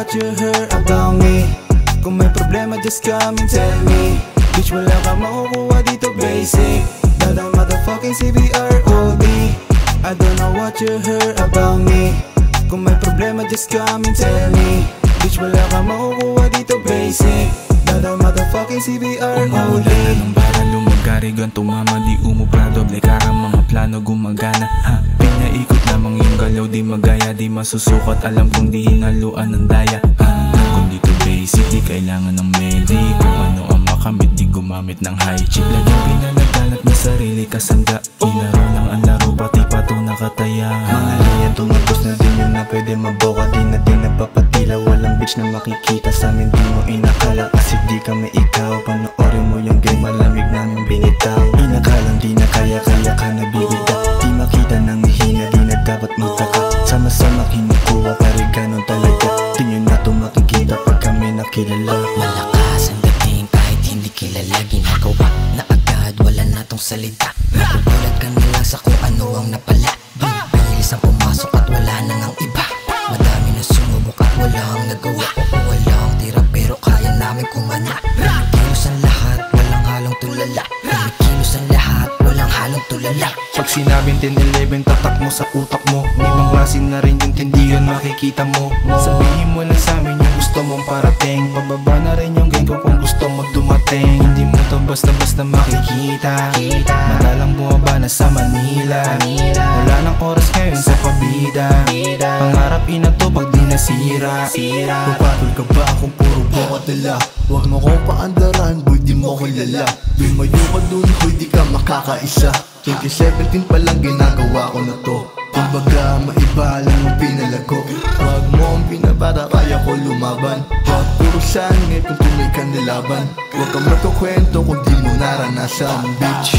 what you heard about me. Kung may problema just come and tell me. Bitch, wala ka makukuha dito basic. Dadang motherfucking CBROD. I don't know what you heard about me. Kung may problema just come and tell me. Bitch, wala ka makukuha dito basic. Dadang motherfucking CBROD. Umuulan ng bara, lumagarigan, tumama, di umubra, doble kara, mga plano gumagana. Ha, pinaikot lamang yung galaw, di magaya, di masusukat, alam kong di hinaluan ng daya. Ha, kung dito basic, di kailangan ng medic. Kung ano ang makamit, di gumamit ng high chip. Laging pinalagalat na sarili kasangga. Inaro lang ang laro, pati pato nakataya. Mga liyan tumagos na din yung na pwede maboka. Di na din nagpapatila, walang bitch na makikita sa amin, di mo inakala. Kasi di kami ikaw, panoorin mo yung game, malamig namin binitaw. Inakalang di na kaya, kaya ka nabibigla. Di makita nang hihina, di na dapat magtaka. Sama-sama kinukuha, pare ganon talaga. Di nyo na to makikita pag kami nakilala. Malakas ang dating kahit hindi kilala. Ginagawa na agad, wala na tong salita. Nagugulat ka na lang sa kung ano ang napala. Bilis ang pumasok at wala nang ang iba. Madami na sumubok at walang nagawa. Walang tira pero kaya namin kumana. Kumikilos ang lahat, walang halong tulala. Kumikilos ang lahat, walang halong tulala. Pag sinabing 10-11, tatak mo sa utak mo. Limang klase na rin yung tindigan, makikita mo. Sabihin mo lang sa amin yung gusto mong parating. Pababa na rin yung gang ko kung gusto mo dumating. Hindi mo to basta-basta makikita. Madalang bumaba na sa Manila. Wala nang oras ngayon sa pabida. Pangarap inato pag di nasira. Papatol ka ba akong puro bokot nila? Huwag mo kong paandaran, boy di mo kilala. Lumayo ka dun, boy di ka makakaisa. 2017 pa lang ginagawa ko na to. Kumbaga maiba lang ang pinalago. Huwag mo ang pinabara, kaya ko lumaban. Huwag puro sangit kung tunay ka nilaban. Huwag kang magkukwento kung di mo naranasan, bitch.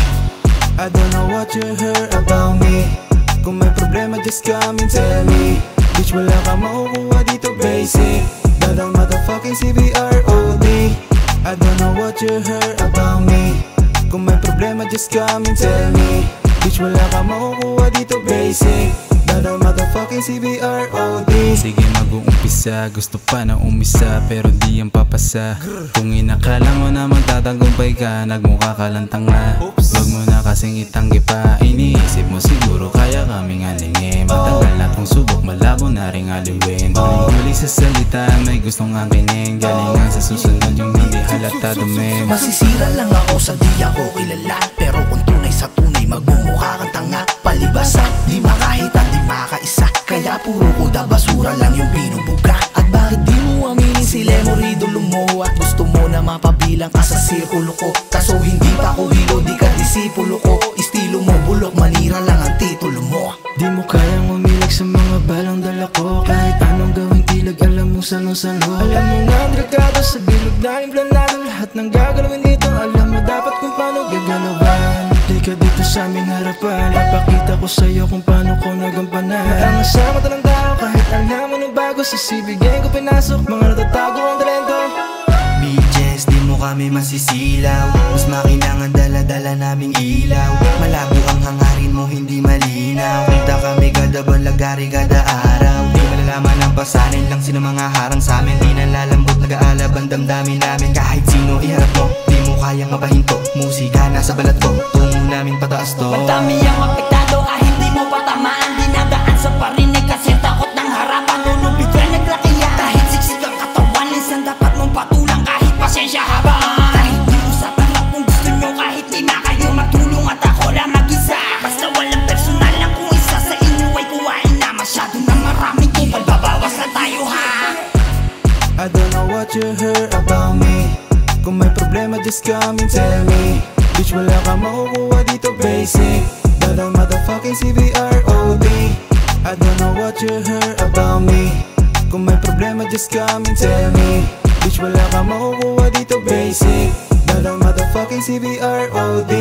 I don't know what you heard about me. Kung may problema just come and tell me. Bitch, wala ka makukuha dito basic. Dadang motherfucking CBROD. I don't know what you heard about me. Kung may problema just come and tell me. Bitch, wala ka makukuha dito basic. Dadang motherfucking CBROD. Sige mag-uumpisa, gusto pa na umisa, pero di yan papasa. Kung inakala mo na magtatagumpay ka, nagmukha ka lang tanga. Wag mo na kasing itanggi pa, iniisip mo siguro kaya kaming alingi. Matagal na tong subok, malabo na ring aliwin. Huli sa salita, may gustong angkinin. Galingan sa susunod yung hindi halata dumi. Masisira lang ako sa di ako kilala. Pero kung tunay sa tunay, magmumukha kang tanga. Palibasa, di makahita, di makaisa. Kaya puro kuda, basura lang yung binubuga. At bakit di mo aminin sila mo ridolo mo? At gusto mo na mapabilang ka sa sirkulo ko. Kaso hindi pa ko hilo, di ka disipulo ko. Estilo mo bulok, manira lang ang titulo mo. Di mo kayang umilag sa mga balang dala ko. Kahit anong gawing ilag, alam mong salong-salo. Alam mo na ang dragado sa bilog na implanado. Lahat ng gagalawin dito, alam mo dapat kung paano gagalawan. Di ka dito sa aming harapan, napakita ko sa'yo kung paano ko nagampanan. Ang asama talang tao, kahit alam mo nang bago. Sa CBG ko pinasok, mga natatago ang talento. Bitches, di mo kami masisilaw. Mas makinangan dala-dala naming ilaw. Malabo ang hangarin mo, hindi malinaw. Kita kami kada buwan, lagari kada araw. Di malalaman ang pasanin lang sino mga harang sa amin. Di nalalambot, nag-aalab ang damdamin namin. Kahit sino iharap mo, di mo kayang mapahinto. Musika nasa balat ko, tungo namin pataas to. Madami ang apektado kahit di mo patamaan. Dinadaan sa parinig kasi takot ng harapan. Lulubid ka naglakiya kahit siksik ang katawan. Minsan dapat mong patulang kahit pasensya haba. Kahit di mo sa tanap kung gusto nyo, kahit di na kayo matulong at ako lang mag-isa. Basta walang personal lang kung isa sa inyo ay kuwain na. Masyado na maraming kupal, babawas na tayo ha. I don't know what you heard about me. Kung may problema just come and tell me. Bitch, wala ka makukuha dito basic. Dadang motherfucking CBROD. I don't know what you heard about me. Kung may problema just come and tell me. Bitch, wala ka makukuha dito basic. Dadang motherfucking CBROD.